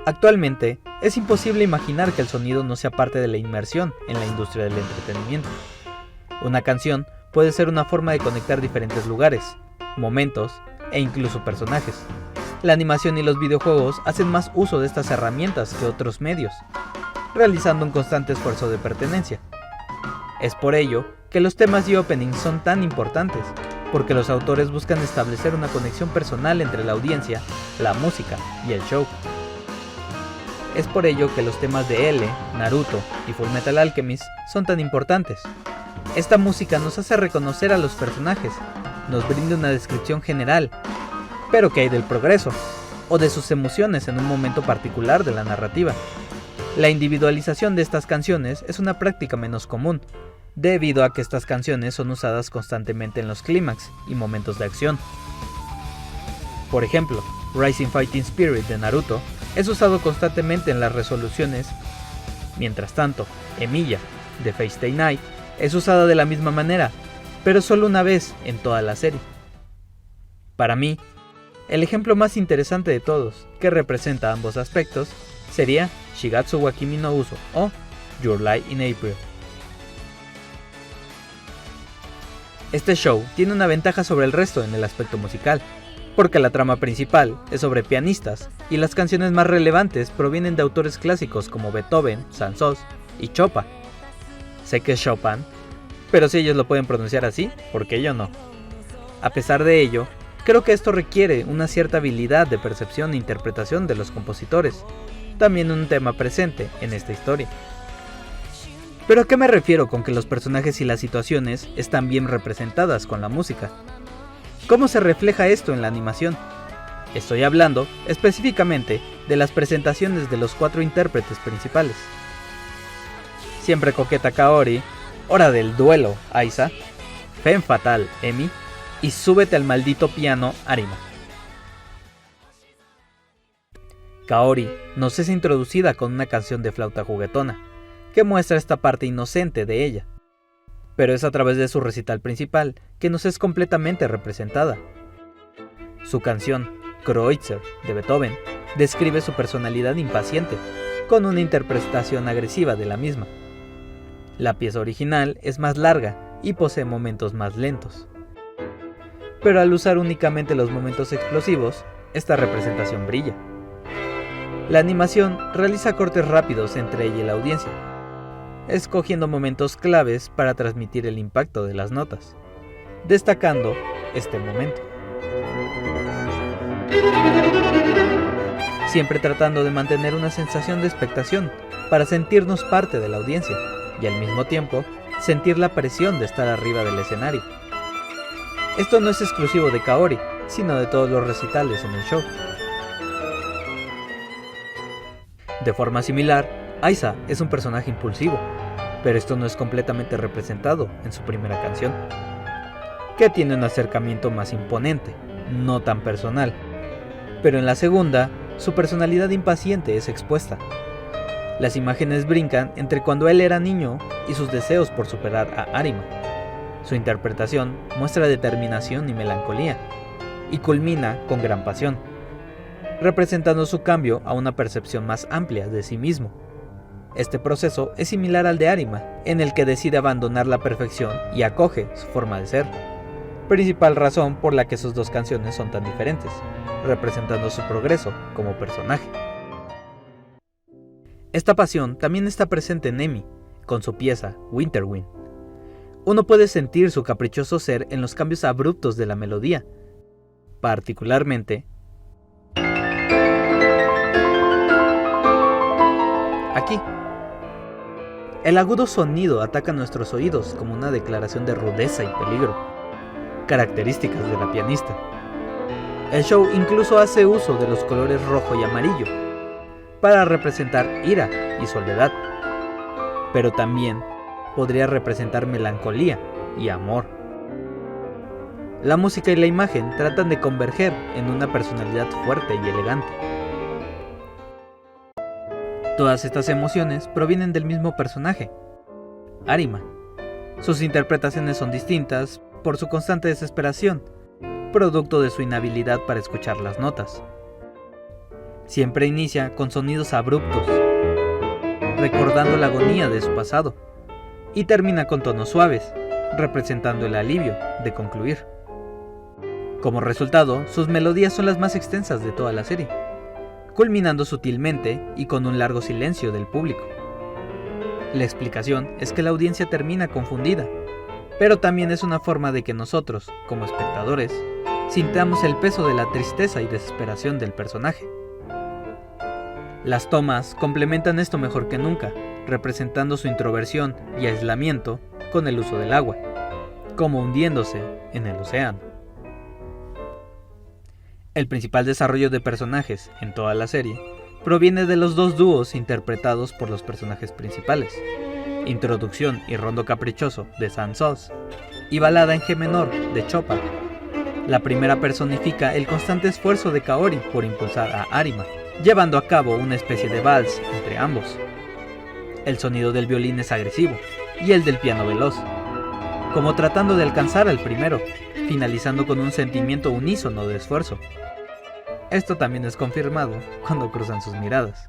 Actualmente, es imposible imaginar que el sonido no sea parte de la inmersión en la industria del entretenimiento. Una canción puede ser una forma de conectar diferentes lugares, momentos e incluso personajes. La animación y los videojuegos hacen más uso de estas herramientas que otros medios, realizando un constante esfuerzo de pertenencia. Es por ello que los temas y openings son tan importantes, porque los autores buscan establecer una conexión personal entre la audiencia, la música y el show. Es por ello que los temas de L, Naruto y Fullmetal Alchemist son tan importantes. Esta música nos hace reconocer a los personajes, nos brinda una descripción general, pero ¿qué hay del progreso? O de sus emociones en un momento particular de la narrativa. La individualización de estas canciones es una práctica menos común, debido a que estas canciones son usadas constantemente en los clímax y momentos de acción. Por ejemplo, Rising Fighting Spirit de Naruto es usado constantemente en las resoluciones. Mientras tanto, Emilia de Fate Stay Night es usada de la misma manera, pero solo una vez en toda la serie. Para mí, el ejemplo más interesante de todos, que representa ambos aspectos, sería Shigatsu wa Kimi no Uso o Your Lie in April. Este show tiene una ventaja sobre el resto en el aspecto musical, porque la trama principal es sobre pianistas y las canciones más relevantes provienen de autores clásicos como Beethoven, Saint-Saëns y Chopin. Sé que es Chopin, pero si ellos lo pueden pronunciar así, ¿por qué yo no? A pesar de ello, creo que esto requiere una cierta habilidad de percepción e interpretación de los compositores, también un tema presente en esta historia. ¿Pero a qué me refiero con que los personajes y las situaciones están bien representadas con la música? ¿Cómo se refleja esto en la animación? Estoy hablando específicamente de las presentaciones de los 4 intérpretes principales. Siempre coqueta Kaori, Hora del duelo Aiza, Femme Fatale Emi y Súbete al maldito piano Arima. Kaori nos es introducida con una canción de flauta juguetona, que muestra esta parte inocente de ella, pero es a través de su recital principal que nos es completamente representada. Su canción, Kreutzer, de Beethoven, describe su personalidad impaciente, con una interpretación agresiva de la misma. La pieza original es más larga y posee momentos más lentos. Pero al usar únicamente los momentos explosivos, esta representación brilla. La animación realiza cortes rápidos entre ella y la audiencia, escogiendo momentos claves para transmitir el impacto de las notas, destacando este momento. Siempre tratando de mantener una sensación de expectación para sentirnos parte de la audiencia y al mismo tiempo sentir la presión de estar arriba del escenario. Esto no es exclusivo de Kaori, sino de todos los recitales en el show. De forma similar, Aiza es un personaje impulsivo, pero esto no es completamente representado en su primera canción, que tiene un acercamiento más imponente, no tan personal, pero en la segunda, su personalidad impaciente es expuesta. Las imágenes brincan entre cuando él era niño y sus deseos por superar a Arima. Su interpretación muestra determinación y melancolía, y culmina con gran pasión, representando su cambio a una percepción más amplia de sí mismo. Este proceso es similar al de Arima, en el que decide abandonar la perfección y acoge su forma de ser, principal razón por la que sus dos canciones son tan diferentes, representando su progreso como personaje. Esta pasión también está presente en Emi, con su pieza Winterwind. Uno puede sentir su caprichoso ser en los cambios abruptos de la melodía, particularmente aquí. El agudo sonido ataca nuestros oídos como una declaración de rudeza y peligro, características de la pianista. El show incluso hace uso de los colores rojo y amarillo para representar ira y soledad, pero también podría representar melancolía y amor. La música y la imagen tratan de converger en una personalidad fuerte y elegante. Todas estas emociones provienen del mismo personaje, Arima. Sus interpretaciones son distintas por su constante desesperación, producto de su inhabilidad para escuchar las notas. Siempre inicia con sonidos abruptos, recordando la agonía de su pasado, y termina con tonos suaves, representando el alivio de concluir. Como resultado, sus melodías son las más extensas de toda la serie, culminando sutilmente y con un largo silencio del público. La explicación es que la audiencia termina confundida, pero también es una forma de que nosotros, como espectadores, sintamos el peso de la tristeza y desesperación del personaje. Las tomas complementan esto mejor que nunca, representando su introversión y aislamiento con el uso del agua, como hundiéndose en el océano. El principal desarrollo de personajes en toda la serie proviene de los dos dúos interpretados por los personajes principales, Introducción y Rondo Caprichoso de Saint-Saëns y Balada en G menor de Chopin. La primera personifica el constante esfuerzo de Kaori por impulsar a Arima, llevando a cabo una especie de vals entre ambos. El sonido del violín es agresivo y el del piano veloz, como tratando de alcanzar al primero, finalizando con un sentimiento unísono de esfuerzo. Esto también es confirmado cuando cruzan sus miradas.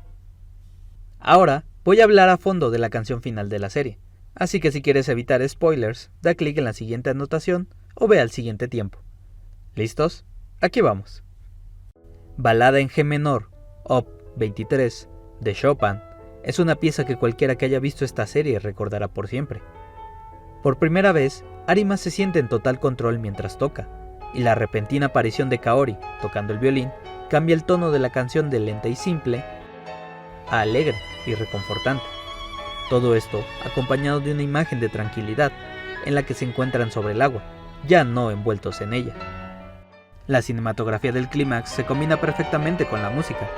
Ahora voy a hablar a fondo de la canción final de la serie, así que si quieres evitar spoilers, da clic en la siguiente anotación o ve al siguiente tiempo. ¿Listos? Aquí vamos. Balada en G menor, Op. 23, de Chopin, es una pieza que cualquiera que haya visto esta serie recordará por siempre. Por primera vez, Arima se siente en total control mientras toca, y la repentina aparición de Kaori, tocando el violín, cambia el tono de la canción de lenta y simple a alegre y reconfortante. Todo esto acompañado de una imagen de tranquilidad, en la que se encuentran sobre el agua, ya no envueltos en ella. La cinematografía del clímax se combina perfectamente con la música.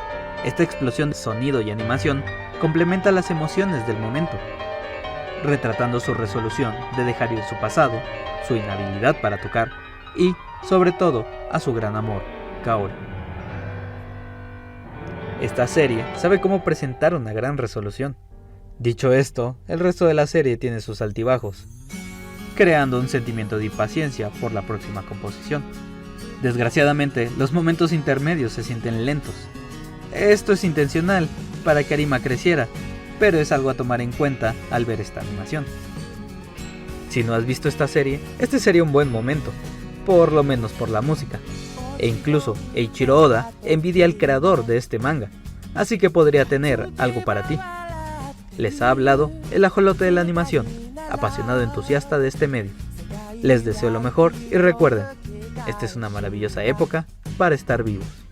Esta explosión de sonido y animación complementa las emociones del momento, retratando su resolución de dejar ir su pasado, su inhabilidad para tocar y, sobre todo, a su gran amor, Kaori. Esta serie sabe cómo presentar una gran resolución. Dicho esto, el resto de la serie tiene sus altibajos, creando un sentimiento de impaciencia por la próxima composición. Desgraciadamente, los momentos intermedios se sienten lentos. Esto es intencional, para que Arima creciera, pero es algo a tomar en cuenta al ver esta animación. Si no has visto esta serie, este sería un buen momento, por lo menos por la música. E incluso Eiichiro Oda envidia al creador de este manga, así que podría tener algo para ti. Les ha hablado el ajolote de la animación, apasionado entusiasta de este medio. Les deseo lo mejor y recuerden, esta es una maravillosa época para estar vivos.